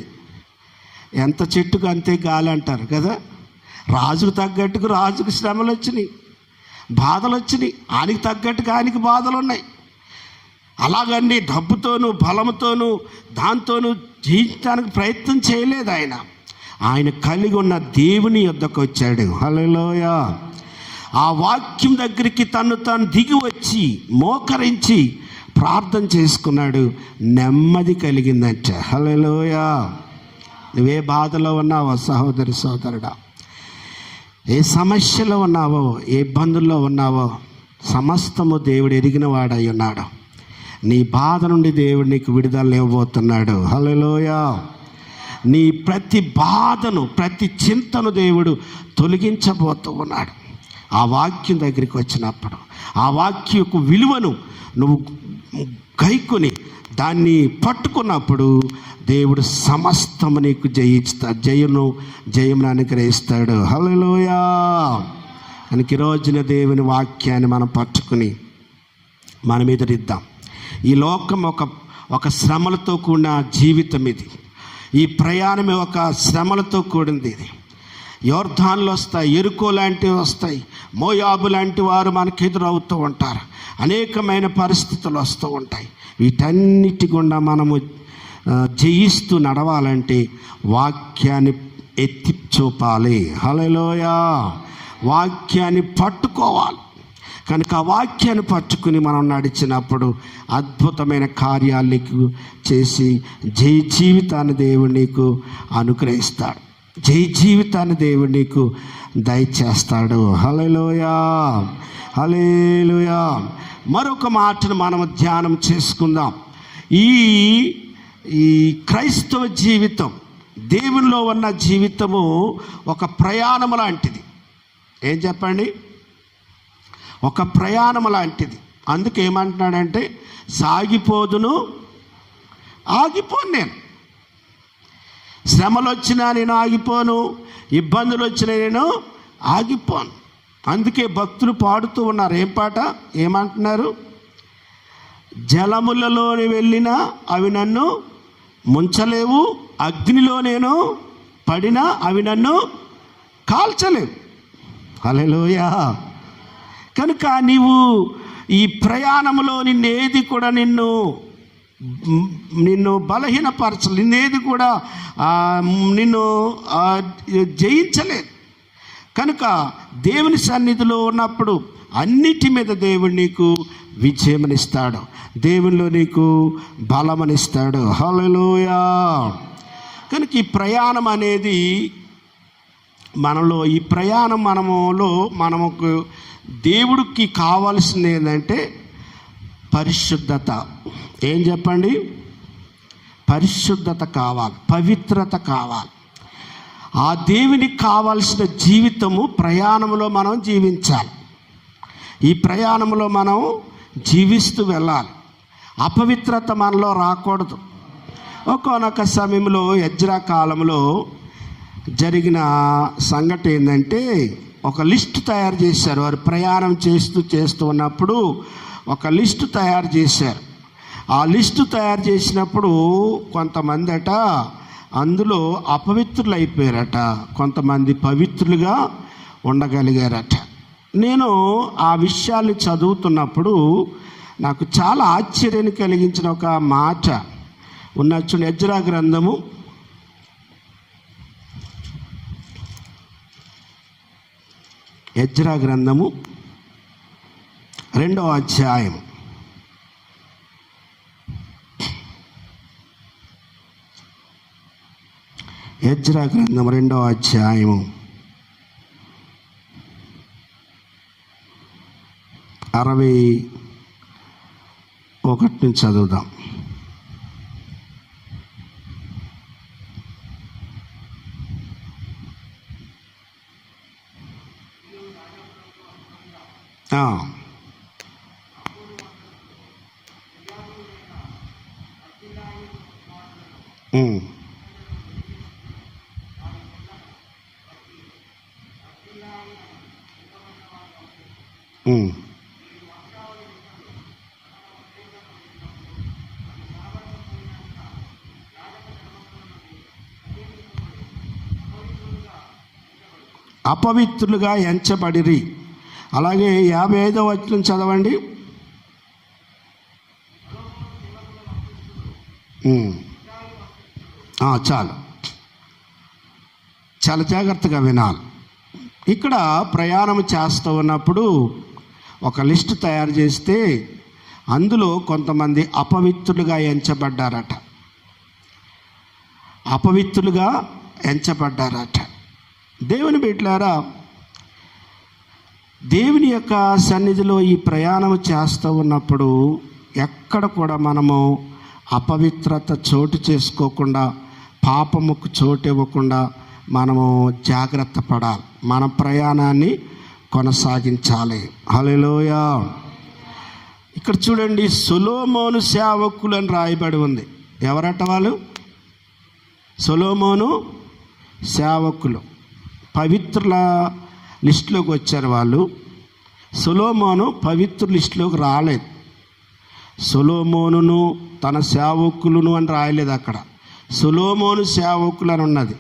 ఎంత చెట్టుకు అంతే గాలి అంటారు కదా. రాజుకు తగ్గట్టుకు రాజుకు శ్రమలు వచ్చినాయి, బాధలు వచ్చినాయి. ఆయనకి తగ్గట్టుగా ఆయనకి బాధలు ఉన్నాయి. అలాగని డబ్బుతోనూ బలంతోనూ దాంతోనూ జయించడానికి ప్రయత్నం చేయలేదు ఆయన. ఆయన కలిగి ఉన్న దేవుని యొద్దకు వచ్చాడు. హల్లెలూయా. ఆ వాక్యం దగ్గరికి తను దిగి వచ్చి మోకరించి ప్రార్థన చేసుకున్నాడు. నెమ్మది కలిగిందంట. హల్లెలూయా. నువ్వే బాధలో ఉన్నావో సహోదరి సోదరుడా, ఏ సమస్యలో ఉన్నావో, ఏ ఇబ్బందుల్లో ఉన్నావో, సమస్తము దేవుడు ఎరిగిన వాడై ఉన్నాడు. నీ బాధ నుండి దేవుడు నీకు విడుదల ఇవ్వబోతున్నాడు. హల్లెలూయా. నీ ప్రతి బాధను, ప్రతి చింతను దేవుడు తొలగించబోతూ ఉన్నాడు. ఆ వాక్యం దగ్గరికి వచ్చినప్పుడు, ఆ వాక్యకు విలువను నువ్వు గైకొని దాన్ని పట్టుకున్నప్పుడు దేవుడు సమస్తము నీకు జయమును అనుగ్రహిస్తాడు. హల్లెలూయా. మనకి రోజున దేవుని వాక్యాన్ని మనం పట్టుకుని మన మీద రిద్దాం. ఈ లోకం ఒక శ్రమలతో కూడిన జీవితం ఇది. ఈ ప్రయాణమే ఒక శ్రమలతో కూడింది. ఇది యోర్దాన్లు వస్తాయి, ఎరుకో లాంటివి వస్తాయి, మోయాబు లాంటి వారు మనకు ఎదురవుతూ ఉంటారు, అనేకమైన పరిస్థితులు వస్తూ ఉంటాయి. వీటన్నిటి గుండా మనము జయిస్తూ నడవాలంటే వాక్యాన్ని ఎత్తి చూపాలి. హల్లెలూయా. వాక్యాన్ని పట్టుకోవాలి. కనుక ఆ వాక్యాన్ని పట్టుకుని మనం నడిచినప్పుడు అద్భుతమైన కార్యాలు నీకు చేసి జై జీవితాన్ని దేవుడు నీకు అనుగ్రహిస్తాడు. జై జీవితాన్ని దేవుడు నీకు దయచేస్తాడు. హల్లెలూయా, హల్లెలూయా. మరొక మాటను మనం ధ్యానం చేసుకుందాం. ఈ క్రైస్తవ జీవితం, దేవునిలో ఉన్న జీవితము ఒక ప్రయాణం లాంటిది. ఏం చెప్పండి? ఒక ప్రయాణం లాంటిది. అందుకే ఏమంటున్నాడంటే, సాగిపోదును ఆగిపోను. నేను శ్రమలు వచ్చినా నేను ఆగిపోను, ఇబ్బందులు వచ్చినా నేను ఆగిపోను. అందుకే భక్తులు పాడుతూ ఉన్నారు. ఏం పాట? ఏమంటున్నారు? జలములలోని వెళ్ళినా అవి నన్ను ముంచలేవు, అగ్నిలో నేను పడినా అవి నన్ను కాల్చలేవు. హల్లెలూయా. కనుక నీవు ఈ ప్రయాణంలో నిన్నేది కూడా నిన్ను బలహీనపరచలేదు, నిన్నేది కూడా నిన్ను జయించలేదు. కనుక దేవుని సన్నిధిలో ఉన్నప్పుడు అన్నిటి మీద దేవుడు నీకు విజయమనిస్తాడు, దేవునిలో నీకు బలమనిస్తాడు. హల్లెలూయా. కనుక ఈ ప్రయాణం అనేది మనలో, ఈ ప్రయాణం మనకు దేవుడికి కావాల్సింది ఏంటంటే పరిశుద్ధత. ఏం చెప్పండి? పరిశుద్ధత కావాలి, పవిత్రత కావాలి. ఆ దేవునికి కావాల్సిన జీవితము ప్రయాణంలో మనం జీవించాలి. ఈ ప్రయాణంలో మనం జీవిస్తూ వెళ్ళాలి. అపవిత్రత మనలో రాకూడదు. ఒక్కొక్క సమయంలో ఎజ్రా కాలంలో జరిగిన సంఘటన ఏంటంటే, ఒక లిస్టు తయారు చేశారు. వారు ప్రయాణం చేస్తూ ఉన్నప్పుడు ఒక లిస్టు తయారు చేశారు. ఆ లిస్టు తయారు చేసినప్పుడు కొంతమంది అందులో అపవిత్రులు అయిపోయారట, కొంతమంది పవిత్రులుగా ఉండగలిగారట. నేను ఆ విషయాన్ని చదువుతున్నప్పుడు నాకు చాలా ఆశ్చర్యాన్ని కలిగించిన ఒక మాట ఉన్నచ్చు. ఎజ్రా గ్రంథము 2వ అధ్యాయం. ఎజ్రా గ్రంథం 2వ అధ్యాయము 61 నుంచి చదువుదాం. అపవిత్రులుగా ఎంచబడిరి. అలాగే 55వ వచనం చదవండి. చాలు, చాలా జాగ్రత్తగా వినాలి. ఇక్కడ ప్రయాణం చేస్తూ ఉన్నప్పుడు ఒక లిస్టు తయారు చేస్తే అందులో కొంతమంది అపవిత్రులుగా ఎంచబడ్డారట. అపవిత్రులుగా ఎంచబడ్డారట. దేవుని బిడ్డలారా, దేవుని యొక్క సన్నిధిలో ఈ ప్రయాణం చేస్తూ ఉన్నప్పుడు ఎక్కడ కూడా మనము అపవిత్రత చోటు చేసుకోకుండా, పాపముకు చోటు ఇవ్వకుండా మనము జాగ్రత్త పడాలి. మన ప్రయాణాన్ని కొనసాగించాలి. హల్లెలూయా. ఇక్కడ చూడండి, సొలొమోను సేవకులు అని రాయబడి ఉంది. ఎవరట వాళ్ళు? సొలొమోను సేవకులు. పవిత్రుల లిస్టులోకి వచ్చారు వాళ్ళు. సొలొమోను పవిత్ర లిస్టులోకి రాలేదు. సొలొమోనును తన సేవకులను అని రాయలేదు అక్కడ. సొలొమోను సేవకులు అని ఉన్నది.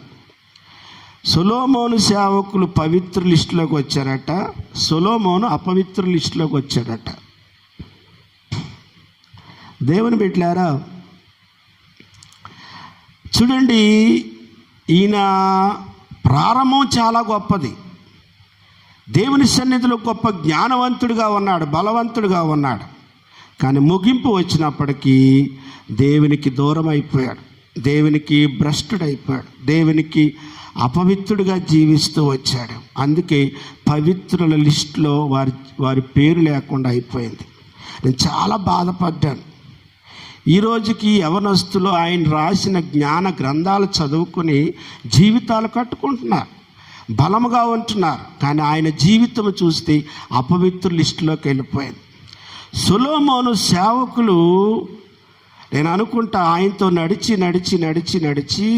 సొలొమోను సేవకులు పవిత్ర లిస్టులోకి వచ్చారట, సొలొమోను అపవిత్ర లిస్టులోకి వచ్చాడట. దేవుని బిడ్డలారా, చూడండి, ఈయన ప్రారంభం చాలా గొప్పది. దేవుని సన్నిధిలో గొప్ప జ్ఞానవంతుడిగా ఉన్నాడు, బలవంతుడిగా ఉన్నాడు. కానీ ముగింపు వచ్చినప్పటికీ దేవునికి దూరం అయిపోయాడు, దేవునికి భ్రష్టుడైపోయాడు, దేవునికి అపవిత్రుడిగా జీవిస్తూ వచ్చాడు. అందుకే పవిత్రుల లిస్టులో వారి పేరు లేకుండా అయిపోయింది. నేను చాలా బాధపడ్డాను. ఈరోజుకి యవనస్తులు ఆయన రాసిన జ్ఞాన గ్రంథాలు చదువుకుని జీవితాలు కట్టుకుంటున్నారు, బలముగా ఉంటున్నారు. కానీ ఆయన జీవితం చూస్తే అపవిత్ర లిస్టులోకి వెళ్ళిపోయింది. సొలొమోను సేవకులు, నేను అనుకుంటా, ఆయనతో నడిచి నడిచి నడిచి నడిచి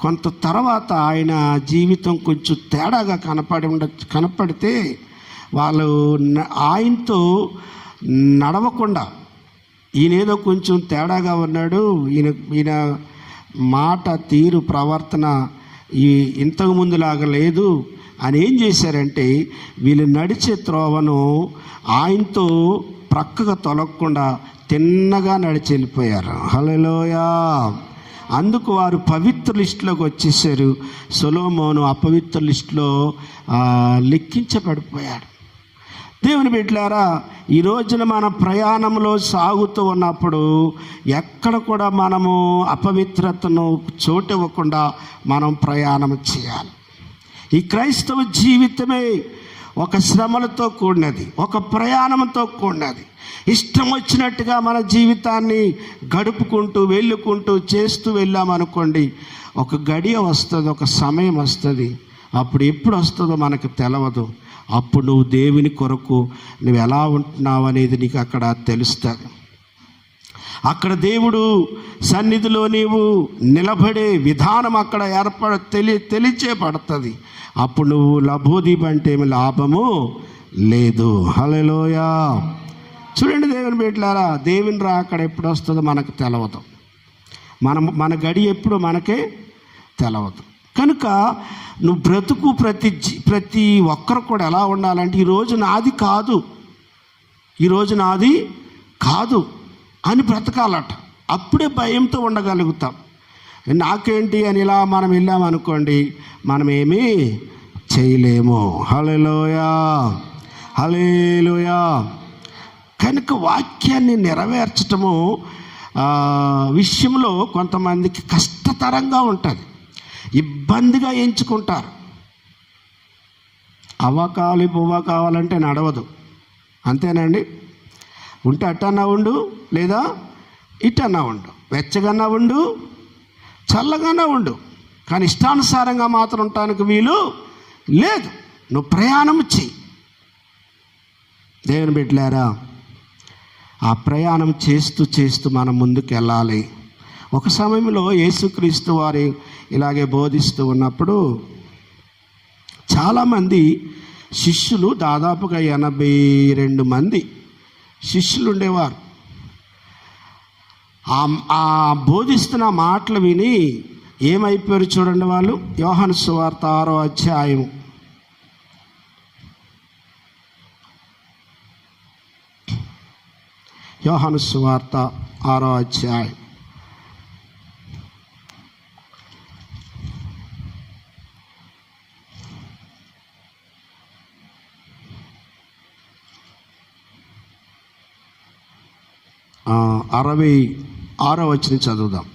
కొంత తర్వాత ఆయన జీవితం కొంచెం తేడాగా కనపడితే వాళ్ళు ఆయనతో నడవకుండా, ఈయనేదో కొంచెం తేడాగా ఉన్నాడు, ఈయన మాట తీరు ప్రవర్తన ఇంతకు ముందులాగా లేదు అని ఏం చేశారంటే, వీళ్ళు నడిచే త్రోవను ఆయనతో ప్రక్కగా తొలగకుండా తిన్నగా నడిచి వెళ్ళిపోయారు. హల్లెలూయా. అందుకు వారు పవిత్ర లిస్టులోకి వచ్చేసారు. సొలొమోను అపవిత్ర లిస్టులో లెక్కించబడిపోయాడు. దేవుని బిడ్డలారా, ఈ రోజున మన ప్రయాణంలో సాగుతూ ఉన్నప్పుడు ఎక్కడ కూడా మనము అపవిత్రతను చోటివ్వకుండా మనం ప్రయాణం చేయాలి. ఈ క్రైస్తవ జీవితమే ఒక శ్రమలతో కూడినది, ఒక ప్రయాణంతో కూడినది. ఇష్టం వచ్చినట్టుగా మన జీవితాన్ని గడుపుకుంటూ వెళ్ళుకుంటూ చేస్తూ వెళ్ళామనుకోండి, ఒక గడియ వస్తుంది, ఒక సమయం వస్తుంది. అప్పుడు ఎప్పుడు వస్తుందో మనకు తెలవదు. అప్పుడు నువ్వు దేవుని కొరకు నువ్వు ఎలా ఉంటున్నావు అనేది నీకు అక్కడ తెలుస్తుంది. అక్కడ దేవుడు సన్నిధిలో నీవు నిలబడే విధానం అక్కడ తెలియచేయబడుతుంది. అప్పుడు నువ్వు లబోదీప్ అంటే ఏమి లాభము లేదు. హల్లెలూయా. చూడండి దేవుని బిడ్డలారా, దేవుని రాకడ ఎప్పుడు వస్తుందో మనకు తెలవదు, మన గడి ఎప్పుడు మనకే తెలవదు. కనుక నువ్వు బ్రతుకు ప్రతి ఒక్కరు కూడా ఎలా ఉండాలంటే, ఈరోజు నాది కాదు, ఈరోజు నాది కాదు అని బ్రతకాలట. అప్పుడే భయంతో ఉండగలుగుతాం. నాకేంటి అని ఇలా మనం వెళ్ళామనుకోండి, మనం ఏమీ చేయలేము. హల్లెలూయా, హల్లెలూయా. కనుక వాక్యాన్ని నెరవేర్చటము విషయంలో కొంతమందికి కష్టతరంగా ఉంటుంది, ఇబ్బందిగా ఎంచుకుంటారు. అవ్వ కావాలి పువ్వ కావాలంటే నడవదు, అంతేనండి. ఉంటే అట్టన్నా ఉండు, లేదా ఇట్టన్నా ఉండు, వెచ్చగన్నా ఉండు, చల్లగానే ఉండు, కానీ ఇష్టానుసారంగా మాత్రం ఉండటానికి వీలు లేదు. నువ్వు ప్రయాణం చెయ్యి. దేవుని బిడ్డలారా, ఆ ప్రయాణం చేస్తూ చేస్తూ మనం ముందుకు వెళ్ళాలి. ఒక సమయంలో యేసుక్రీస్తు వారు ఇలాగే బోధిస్తూ ఉన్నప్పుడు చాలామంది శిష్యులు, దాదాపుగా 82 మంది శిష్యులు ఉండేవారు. ఆ బోధిస్తున్న మాటలు విని ఏమైపోయారు చూడండి వాళ్ళు. యోహాను సువార్త 6వ అధ్యాయం యోహాను సువార్త 6వ అధ్యాయం ఆ 66వ వచనం చదువుదాం.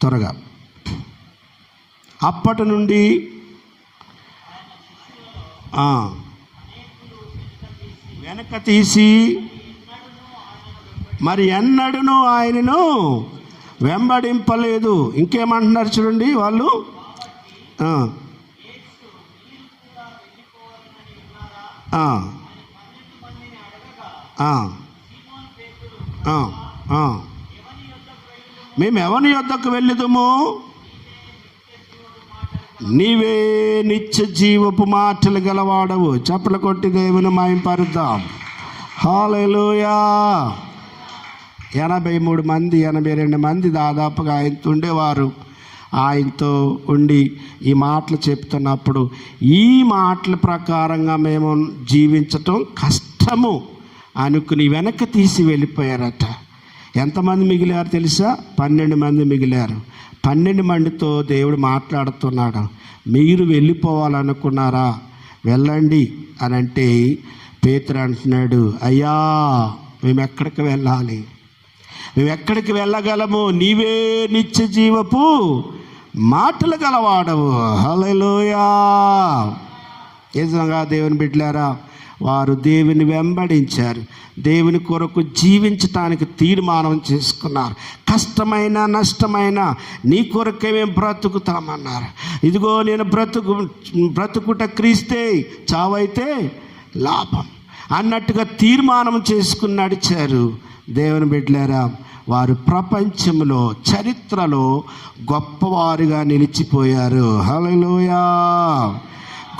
త్వరగా. అప్పటి నుండి వెనక తీసి మరి ఎన్నడూను ఆయనను వెంబడింపలేదు. ఇంకేమంటున్నారు చూడండి వాళ్ళు. మేము ఎవరి యొద్దకు వెళ్ళుదుము, నీవే నిత్య జీవపు మాటలు గలవాడవు. చప్పలు కొట్టి దేవుని మహిమపరుద్దాం. హల్లెలూయా. 83 మంది 82 మంది దాదాపుగా ఆయనతో ఉండేవారు. ఆయనతో ఉండి ఈ మాటలు చెప్తున్నప్పుడు ఈ మాటల ప్రకారంగా మేము జీవించటం కష్టము అనుకుని వెనక్కి తీసి వెళ్ళిపోయారట. ఎంతమంది మిగిలారు తెలుసా? 12 మంది మిగిలారు. 12 మందితో దేవుడు మాట్లాడుతున్నాడు. మీరు వెళ్ళిపోవాలనుకున్నారా? వెళ్ళండి అని అంటే పేతురు అంటున్నాడు, అయ్యా మేము ఎక్కడికి వెళ్ళాలి? మేము ఎక్కడికి వెళ్ళగలము? నీవే నిత్య జీవపు మాటలు గలవాడవు. హల్లెలూయా. నిజంగా దేవుని బిడ్డలారా, వారు దేవుని వెంబడించారు. దేవుని కొరకు జీవించటానికి తీర్మానం చేసుకున్నారు. కష్టమైన నష్టమైన నీ కొరకే మేము బ్రతుకుతామన్నారు. ఇదిగో నేను బ్రతుకుట క్రీస్తే, చావైతే లాభం అన్నట్టుగా తీర్మానం చేసుకుని నడిచారు. దేవుని బిడ్డలారా, వారు ప్రపంచంలో చరిత్రలో గొప్పవారుగా నిలిచిపోయారు. హల్లెలూయా.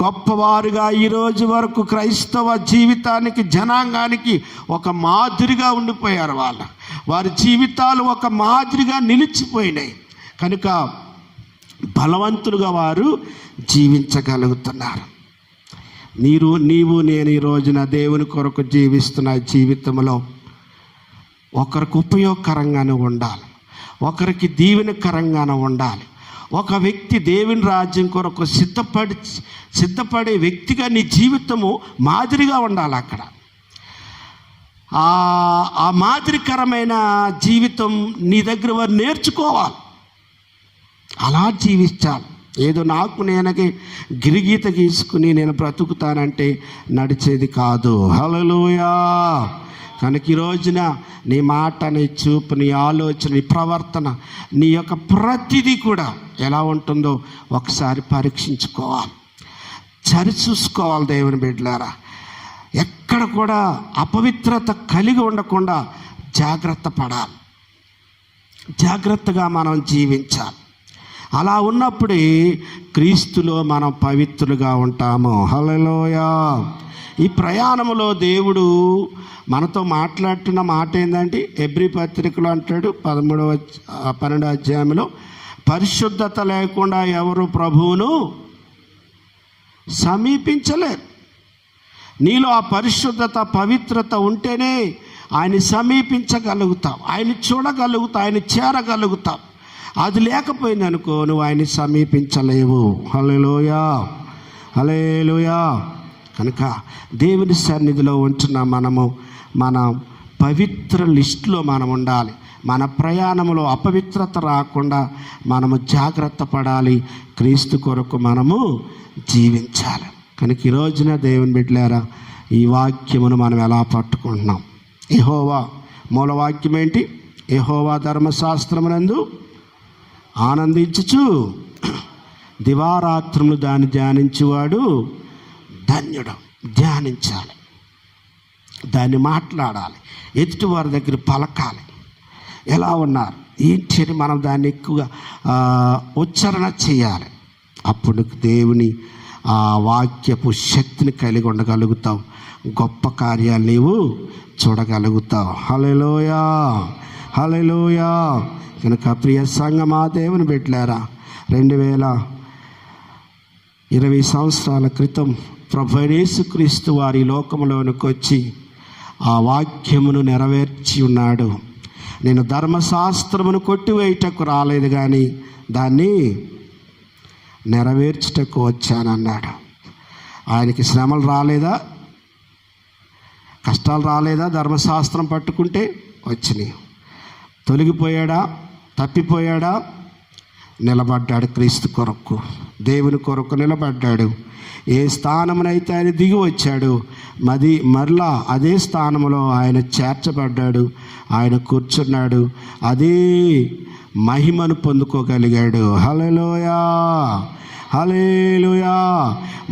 గొప్పవారుగా ఈరోజు వరకు క్రైస్తవ జీవితానికి, జనాంగానికి ఒక మాదిరిగా ఉండిపోయారు. వారి జీవితాలు ఒక మాదిరిగా నిలిచిపోయినాయి కనుక బలవంతులుగా వారు జీవించగలుగుతున్నారు. నీవు నేను ఈ రోజున దేవుని కొరకు జీవిస్తున్న జీవితంలో ఒకరికి ఉపయోగకరంగానే ఉండాలి, ఒకరికి దీవెనకరంగానే ఉండాలి. ఒక వ్యక్తి దేవుని రాజ్యం కొరకు సిద్ధపడే వ్యక్తిగా నీ జీవితము మాదిరిగా ఉండాలి. అక్కడ ఆ మాదిరికరమైన జీవితం నీ దగ్గర వారు నేర్చుకోవాలి. అలా జీవించాలి. ఏదో నాకు నేనకి గిరిగీత గీసుకుని నేను బ్రతుకుతానంటే నడిచేది కాదు. హల్లెలూయా. కనుక ఈ రోజున నీ మాట, నీ చూపు, నీ ఆలోచన, నీ ప్రవర్తన, నీ యొక్క ప్రతిదీ కూడా ఎలా ఉంటుందో ఒకసారి పరీక్షించుకోవాలి, సరిచూసుకోవాలి. దేవుని బిడ్డలారా, ఎక్కడ కూడా అపవిత్రత కలిగి ఉండకుండా జాగ్రత్త పడాలి, జాగ్రత్తగా మనం జీవించాలి. అలా ఉన్నప్పుడే క్రీస్తులో మనం పవిత్రులుగా ఉంటాము. హల్లెలూయా. ఈ ప్రయాణంలో దేవుడు మనతో మాట్లాడుతున్న మాట ఏంటంటే, హెబ్రీ పత్రికలో అంటాడు 12వ అధ్యాయంలో, పరిశుద్ధత లేకుండా ఎవరు ప్రభువును సమీపించలేరు. నీలో ఆ పరిశుద్ధత, పవిత్రత ఉంటేనే ఆయన సమీపించగలుగుతావు, ఆయన చూడగలుగుతావు, ఆయన చేరగలుగుతావు. అది లేకపోయింది అనుకో, నువ్వు ఆయన్ని సమీపించలేవు. హల్లెలూయా, హల్లెలూయా. కనుక దేవుని సన్నిధిలో ఉంటున్న మనము మన పవిత్ర లిస్టులో మనం ఉండాలి. మన ప్రయాణంలో అపవిత్రత రాకుండా మనము జాగ్రత్త పడాలి. క్రీస్తు కొరకు మనము జీవించాలి. కనుక ఈ రోజున దేవుని బిడ్డలారా, ఈ వాక్యమును మనం ఎలా పట్టుకుంటున్నాం? యెహోవా మూలవాక్యం ఏంటి? యెహోవా ధర్మశాస్త్రమునందు ఆనందించుచు దివారాత్రములు దాన్ని ధ్యానించువాడు ధన్యుడు. ధ్యానించాలి, దాన్ని మాట్లాడాలి, ఎదుటి వారి దగ్గర పలకాలి. ఎలా ఉన్నారు ఏంటి అని మనం దాన్ని ఎక్కువగా ఉచ్చారణ చేయాలి. అప్పుడు దేవుని ఆ వాక్యపు శక్తిని కలిగి ఉండగలుగుతావు, గొప్ప కార్యాలు నీవు చూడగలుగుతావు. హల్లెలూయా, హల్లెలూయా. కనుక ప్రియ సంఘమా, దేవుని బిడ్డలారా, 2020 సంవత్సరాల క్రితం ప్రభు యేసుక్రీస్తు వారి లోకంలోనికి వచ్చి ఆ వాక్యమును నెరవేర్చి ఉన్నాడు. నేను ధర్మశాస్త్రమును కొట్టివేయటకు రాలేదు కానీ దాన్ని నెరవేర్చుటకు వచ్చానన్నాడు. ఆయనకి శ్రమలు రాలేదా, కష్టాలు రాలేదా? ధర్మశాస్త్రం పట్టుకుంటే వచ్చినాయి. తొలగిపోయాడా, తప్పిపోయాడా? నిలబడ్డాడు. క్రీస్తు కొరకు, దేవుని కొరకు నిలబడ్డాడు. ఏ స్థానమునైతే ఆయన దిగి వచ్చాడు, మరలా అదే స్థానంలో ఆయన చేర్చబడ్డాడు. ఆయన కూర్చున్నాడు, అదే మహిమను పొందుకోగలిగాడు. హల్లెలూయా, హల్లెలూయా.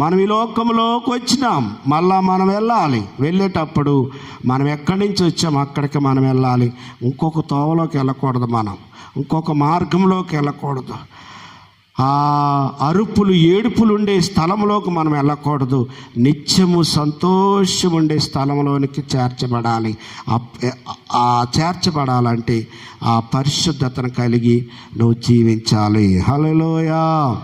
మనం ఈ లోకంలోకి వచ్చినాం, మళ్ళా మనం వెళ్ళాలి. వెళ్ళేటప్పుడు మనం ఎక్కడి నుంచి వచ్చాం అక్కడికి మనం వెళ్ళాలి. ఇంకొక తోవలోకి వెళ్ళకూడదు, మనం ఇంకొక మార్గంలోకి వెళ్ళకూడదు. ఆ అరుపులు ఏడుపులు ఉండే స్థలంలోకి మనం వెళ్ళకూడదు. నిత్యము సంతోషం ఉండే స్థలంలోనికి చేర్చబడాలి. చేర్చబడాలంటే ఆ పరిశుద్ధతను కలిగి నువ్వు జీవించాలి. హల్లెలూయా,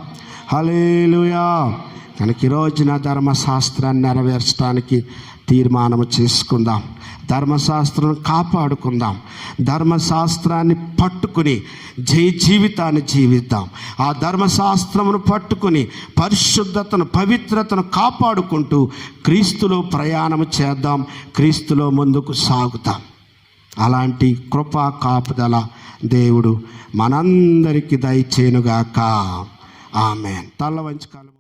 హల్లెలూయా. కనుక ఈరోజున ధర్మశాస్త్రాన్ని నెరవేర్చడానికి తీర్మానం చేసుకుందాం. ధర్మశాస్త్రం కాపాడుకుందాం. ధర్మశాస్త్రాన్ని పట్టుకుని జీవితాన్ని జీవిద్దాం. ఆ ధర్మశాస్త్రమును పట్టుకుని పరిశుద్ధతను, పవిత్రతను కాపాడుకుంటూ క్రీస్తులో ప్రయాణం చేద్దాం. క్రీస్తులో ముందుకు సాగుతాం. అలాంటి కృపా కాపుదల దేవుడు మనందరికీ దయచేయునుగాక. ఆమేన్. తల వంచి కాలు